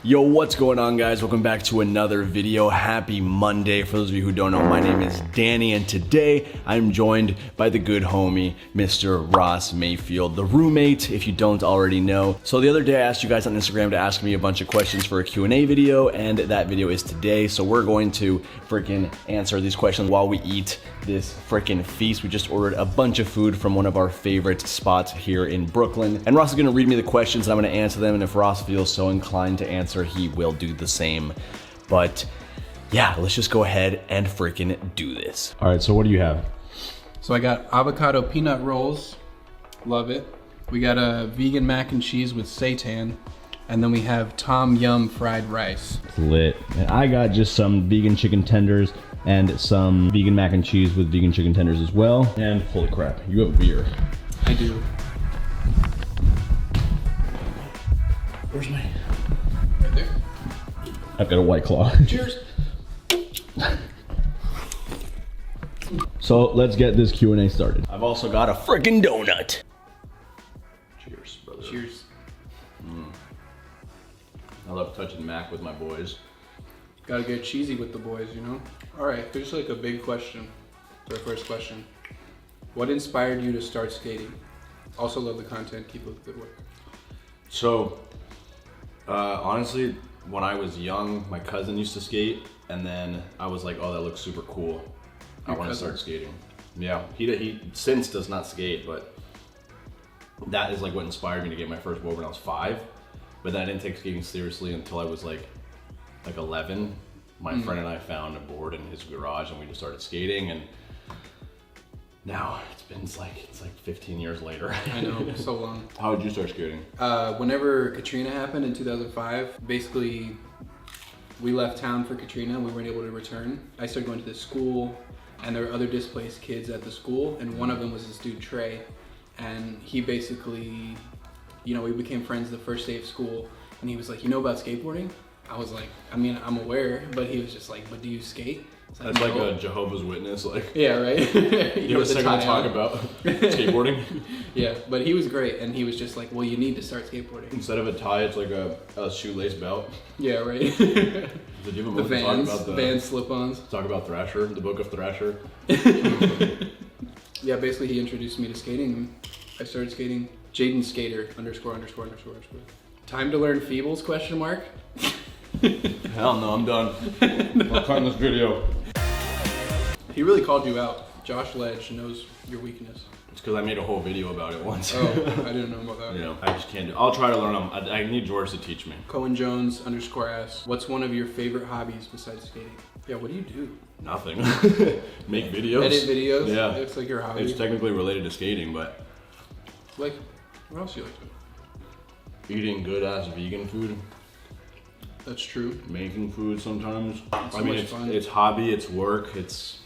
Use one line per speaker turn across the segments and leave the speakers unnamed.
Yo, what's going on, guys? Welcome back to another video. Happy Monday. For those of you who don't know, my name is Danny, and today I'm joined by the good homie, Mr. Ross Mayfield, the roommate, if you don't already know. So the other day I asked you guys on Instagram to ask me a bunch of questions for a Q&A video, and that video is today. So we're going to freaking answer these questions while we eat this freaking feast. We just ordered a bunch of food from one of our favorite spots here in Brooklyn. And Ross is gonna read me the questions and I'm gonna answer them, and if Ross feels so inclined to answer, he will do the same. But yeah, let's just go ahead and freaking do this. All right, so what do you have?
So I got avocado peanut rolls, love it. We got a vegan mac and cheese with seitan, and then we have Tom Yum fried rice.
Lit. And I got just some vegan chicken tenders and some vegan mac and cheese with vegan chicken tenders as well. And holy crap, you have a beer.
I do.
Where's my...
Right there.
I've got a White Claw.
Cheers.
So let's get this Q&A started. I've also got a freaking donut. Cheers, brother.
Cheers.
I love touching Mac with my boys.
Gotta get cheesy with the boys, you know? All right, here's like a big question. For our first question. What inspired you to start skating? Also love the content, keep up the good work.
So, honestly, when I was young, my cousin used to skate, and then I was like, oh, that looks super cool. I want to start skating. Yeah, he since does not skate, but that is like what inspired me to get my first board when I was 5. But then I didn't take skating seriously until I was like 11. My friend and I found a board in his garage, and we just started skating, and now it's like 15 years later.
I know, so long.
How did you start skating?
Whenever Katrina happened in 2005, basically we left town for Katrina. We weren't able to return. I started going to this school, and there were other displaced kids at the school, and one of them was this dude, Trey, and he basically, you know, we became friends the first day of school, and he was like, you know about skateboarding? I was like, I mean, I'm aware, but he was just like, but do you skate? Like,
that's
no.
Like a Jehovah's Witness, like.
Yeah, right?
You ever second talk about skateboarding?
Yeah, but he was great, and he was just like, well, you need to start skateboarding.
Instead of a tie, it's like a shoelace belt.
Yeah, right.
Did you have a book to talk about the
Vans slip-ons?
Talk about Thrasher, the book of Thrasher.
Yeah, basically he introduced me to skating, and I started skating. Jaden Skater, _____. Time to learn Feebles, question mark?
Hell no, I'm done. I'm cutting this video.
He really called you out. Josh Ledge knows your weakness.
It's because I made a whole video about it once.
Oh, I didn't know about that.
You know, I just can't do it. I'll try to learn them. I need George to teach me.
Cohen Jones _S. What's one of your favorite hobbies besides skating? Yeah, what do you do?
Nothing. Make videos.
Edit videos?
Yeah.
It's like your hobby.
It's technically related to skating, but.
Like, what else do you like to do?
Eating good ass vegan food.
That's true.
Making food sometimes.
It's so much fun.
It's hobby, it's work, it's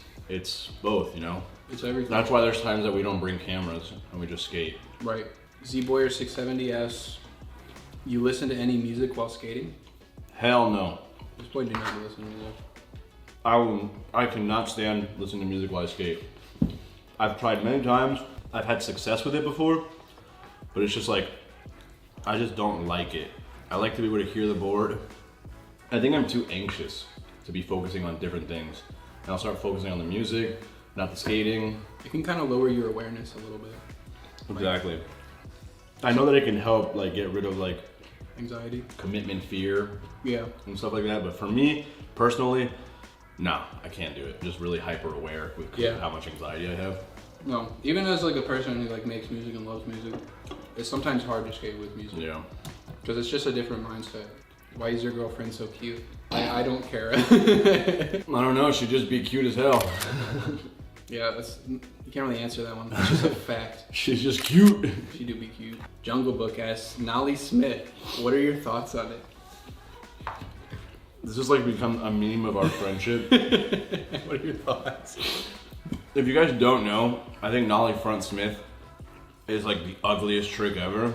both, you know?
It's everything.
That's why there's times that we don't bring cameras and we just skate.
Right. ZBoyer670 asks, you listen to any music while skating?
Hell no.
This boy do not listen to music.
I cannot stand listening to music while I skate. I've tried many times. I've had success with it before, but it's just like, I just don't like it. I like to be able to hear the board. I think I'm too anxious to be focusing on different things. And I'll start focusing on the music, not the skating.
It can kind of lower your awareness a little bit.
Exactly. I know that it can help like get rid of like
anxiety,
commitment fear,
yeah,
and stuff like that. But for me, personally, nah, I can't do it. I'm just really hyper aware with how much anxiety I have.
No, even as like a person who like makes music and loves music, it's sometimes hard to skate with music.
Yeah.
Because it's just a different mindset. Why is your girlfriend so cute? I don't care.
I don't know, she'd just be cute as hell.
Yeah, you can't really answer that one. It's just a fact.
She's just cute.
She do be cute. Jungle Book asks, Nolly Smith, what are your thoughts on it?
This has like become a meme of our friendship.
What are your thoughts?
If you guys don't know, I think Nolly Front Smith is like the ugliest trick ever.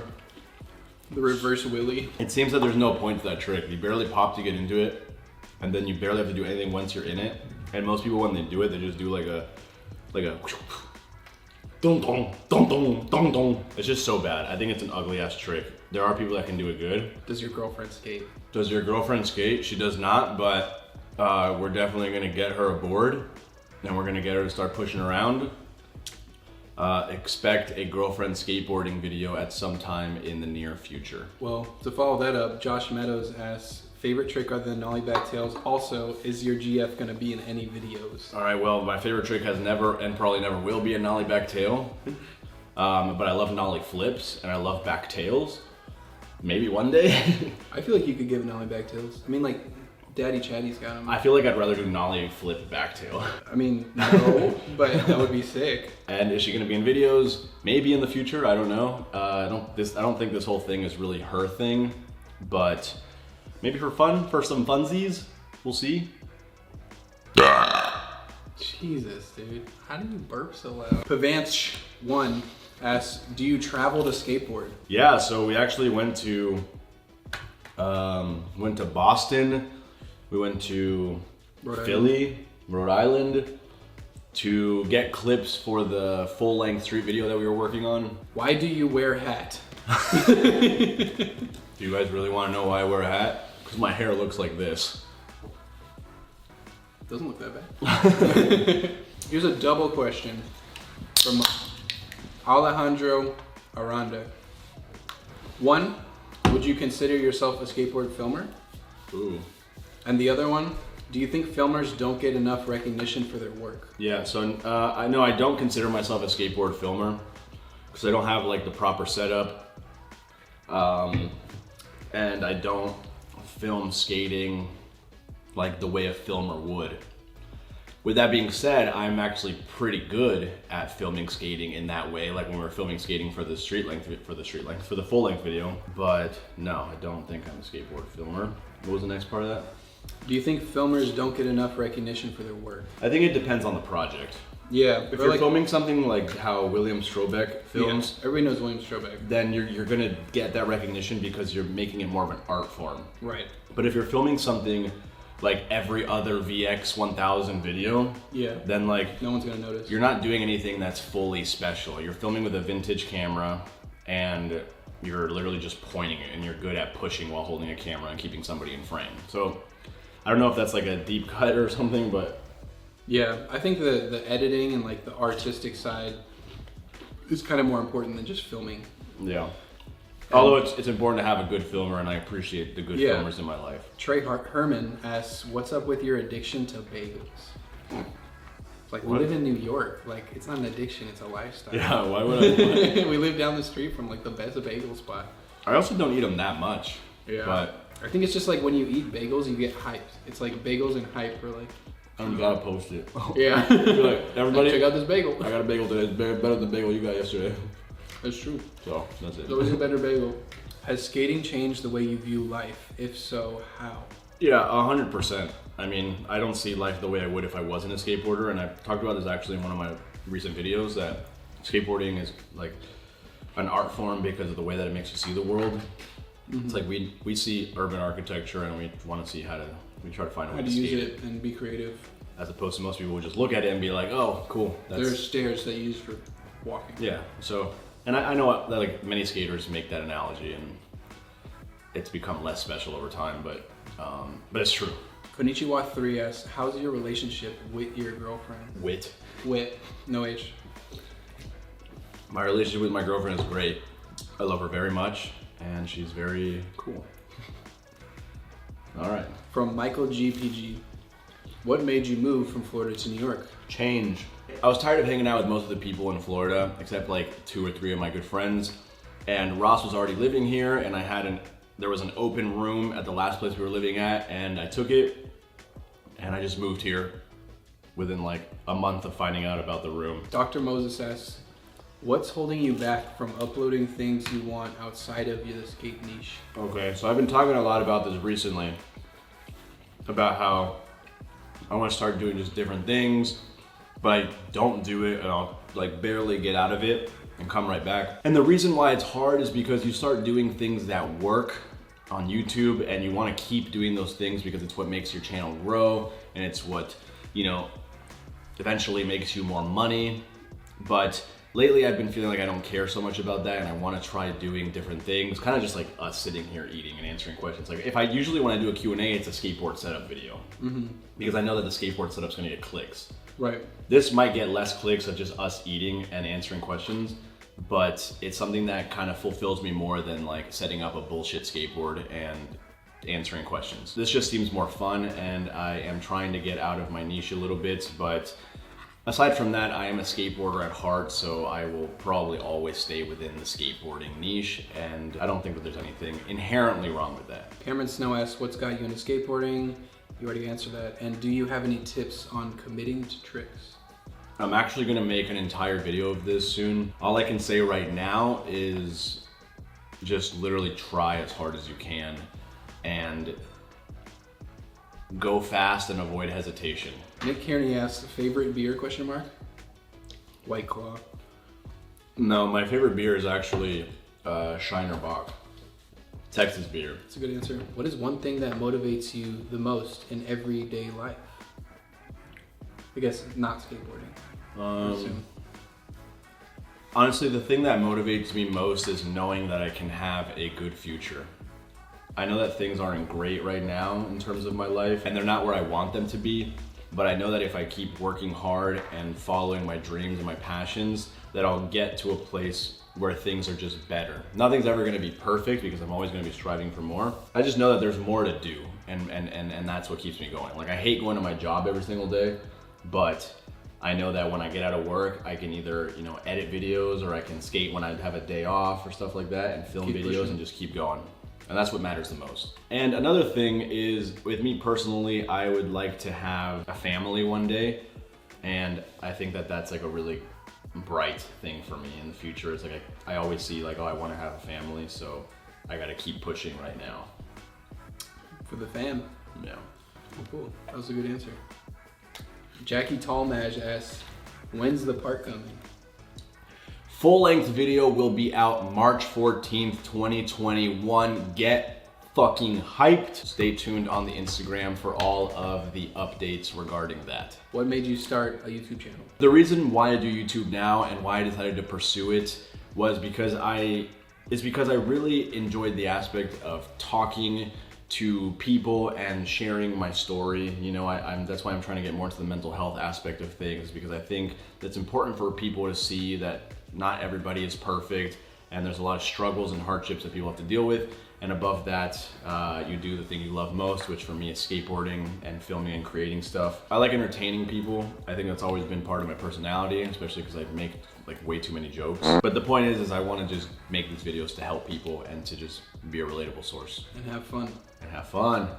The reverse Willy.
It seems that there's no point to that trick. You barely pop to get into it, and then you barely have to do anything once you're in it. And most people, when they do it, they just do like a dun dun dun dun dun dun. It's just so bad. I think it's an ugly ass trick. There are people that can do it good.
Does your girlfriend skate?
Does your girlfriend skate? She does not, but we're definitely gonna get her aboard and we're gonna get her to start pushing around. Expect a girlfriend skateboarding video at some time in the near future.
Well, to follow that up, Josh Meadows asks, favorite trick other than nollie back tails? Also, is your GF gonna be in any videos?
All right, well, my favorite trick has never and probably never will be a nollie back tail. But I love nollie flips and I love back tails. Maybe one day.
I feel like you could give nollie back tails. I mean, like, Daddy Chatty's got them.
I feel like I'd rather do nollie flip back tail.
I mean, no, but that would be sick.
And is she gonna be in videos? Maybe in the future, I don't know. I don't think this whole thing is really her thing, but maybe for fun, for some funsies, we'll see.
Jesus, dude. How do you burp so loud? Pavanch1 asks, do you travel to skateboard?
Yeah, so we actually went to Boston, we went to Philly, Rhode Island, to get clips for the full-length street video that we were working on.
Why do you wear a hat?
Do you guys really want to know why I wear a hat? Because my hair looks like this.
Doesn't look that bad. Here's a double question from Alejandro Aranda. 1, would you consider yourself a skateboard filmer?
Ooh.
And the other one, do you think filmers don't get enough recognition for their work?
Yeah, so I know I don't consider myself a skateboard filmer because I don't have like the proper setup. And I don't film skating like the way a filmer would. With that being said, I'm actually pretty good at filming skating in that way, like when we were filming skating for the for the full length video. But no, I don't think I'm a skateboard filmer. What was the next part of that?
Do you think filmers don't get enough recognition for their work?
I think it depends on the project.
Yeah.
If you're filming something like how William Strobeck films,
yeah, everybody knows William Strobeck.
Then you're gonna get that recognition because you're making it more of an art form.
Right.
But if you're filming something like every other VX 1000 video,
yeah,
then like
no one's gonna notice.
You're not doing anything that's fully special. You're filming with a vintage camera and you're literally just pointing it and you're good at pushing while holding a camera and keeping somebody in frame. So I don't know if that's like a deep cut or something, but
yeah, I think the editing and like the artistic side is kind of more important than just filming.
Yeah. Although it's important to have a good filmer, and I appreciate the good filmers in my life.
Trey Herman asks, what's up with your addiction to bagels? Like, we live in New York. Like, it's not an addiction, it's a lifestyle.
Yeah, why would I?
We live down the street from like the best bagel spot.
I also don't eat them that much.
Yeah.
But
I think it's just like when you eat bagels, you get hyped. It's like bagels and hype are like...
I'm gotta post it.
Yeah.
Like, everybody,
check out this bagel.
I got a bagel today. It's better than the bagel you got yesterday.
That's true.
So, that's it.
It's always a better bagel. Has skating changed the way you view life? If so, how?
Yeah, 100%. I mean, I don't see life the way I would if I wasn't a skateboarder, and I've talked about this actually in one of my recent videos, that skateboarding is like an art form because of the way that it makes you see the world. Mm-hmm. It's like we see urban architecture and we want to see we try to find a way to
use
skate
it and be creative.
As opposed to most people would just look at it and be like, oh, cool.
There's stairs that you use for walking.
Yeah, so, and I know that like many skaters make that analogy and it's become less special over time, but it's true.
Konnichiwa 3S, how's your relationship with your girlfriend?
Wit,
no H.
My relationship with my girlfriend is great. I love her very much and she's very cool. All right.
From Michael GPG, what made you move from Florida to New York?
Change. I was tired of hanging out with most of the people in Florida, except like 2 or 3 of my good friends. And Ross was already living here, and there was an open room at the last place we were living at, and I took it, and I just moved here within like a month of finding out about the room.
Dr. Moses asks, what's holding you back from uploading things you want outside of the skate niche?
Okay, so I've been talking a lot about this recently, about how I want to start doing just different things, but I don't do it and I'll like barely get out of it and come right back. And the reason why it's hard is because you start doing things that work on YouTube and you want to keep doing those things because it's what makes your channel grow and it's what, eventually makes you more money. But lately I've been feeling like I don't care so much about that and I want to try doing different things. Kind of just like us sitting here eating and answering questions. Like if I usually when I do a Q&A, it's a skateboard setup video. Because I know that the skateboard setup's gonna get clicks.
Right.
This might get less clicks of just us eating and answering questions, but it's something that kind of fulfills me more than like setting up a bullshit skateboard and answering questions. This just seems more fun and I am trying to get out of my niche a little bit, but aside from that, I am a skateboarder at heart, so I will probably always stay within the skateboarding niche, and I don't think that there's anything inherently wrong with that.
Cameron Snow asks, what's got you into skateboarding? You already answered that. And do you have any tips on committing to tricks?
I'm actually gonna make an entire video of this soon. All I can say right now is just literally try as hard as you can and go fast and avoid hesitation.
Nick Kearney asks, favorite beer, question mark? White Claw.
No, my favorite beer is actually Shiner Bock. Texas beer.
That's a good answer. What is one thing that motivates you the most in everyday life? I guess not skateboarding. I assume.
Honestly, the thing that motivates me most is knowing that I can have a good future. I know that things aren't great right now in terms of my life, and they're not where I want them to be, but I know that if I keep working hard and following my dreams and my passions, that I'll get to a place where things are just better. Nothing's ever gonna be perfect because I'm always gonna be striving for more. I just know that there's more to do, and that's what keeps me going. Like I hate going to my job every single day, but I know that when I get out of work, I can either, you know, edit videos or I can skate when I have a day off or stuff like that and film videos and just keep going. And that's what matters the most. And another thing is, with me personally, I would like to have a family one day. And I think that that's like a really bright thing for me in the future. It's like, I always see like, oh, I want to have a family, so I gotta keep pushing right now.
For the fam.
Yeah.
Cool, that was a good answer. Jackie Tallmadge asks, when's the part coming?
Full-length video will be out March 14th, 2021. Get fucking hyped. Stay tuned on the Instagram for all of the updates regarding that.
What made you start a YouTube channel?
The reason why I do YouTube now and why I decided to pursue it was because I really enjoyed the aspect of talking to people and sharing my story. You know, that's why I'm trying to get more into the mental health aspect of things, because I think that's important for people to see that not everybody is perfect and there's a lot of struggles and hardships that people have to deal with. And above that, you do the thing you love most, which for me is skateboarding and filming and creating stuff. I like entertaining people. I think that's always been part of my personality, especially because I make like way too many jokes. But the point is I want to just make these videos to help people and to just be a relatable source.
And have fun.
And have fun.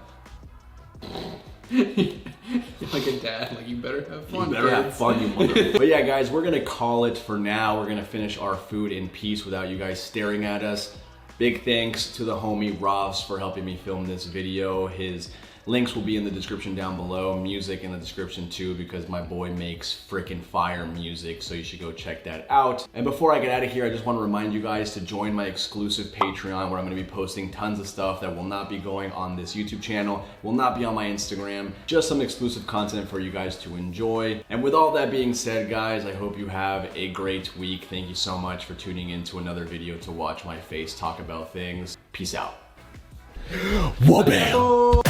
You're like a dad, like you better have fun.
You better have fun, you mother. But yeah, guys, we're gonna call it for now. We're gonna finish our food in peace without you guys staring at us. Big thanks to the homie Ross for helping me film this video. His links will be in the description down below. Music in the description too, because my boy makes freaking fire music, so you should go check that out. And before I get out of here, I just want to remind you guys to join my exclusive Patreon, where I'm going to be posting tons of stuff that will not be going on this YouTube channel, will not be on my Instagram, just some exclusive content for you guys to enjoy. And with all that being said, guys, I hope you have a great week. Thank you so much for tuning in to another video to watch my face talk about things. Peace out. Whoa,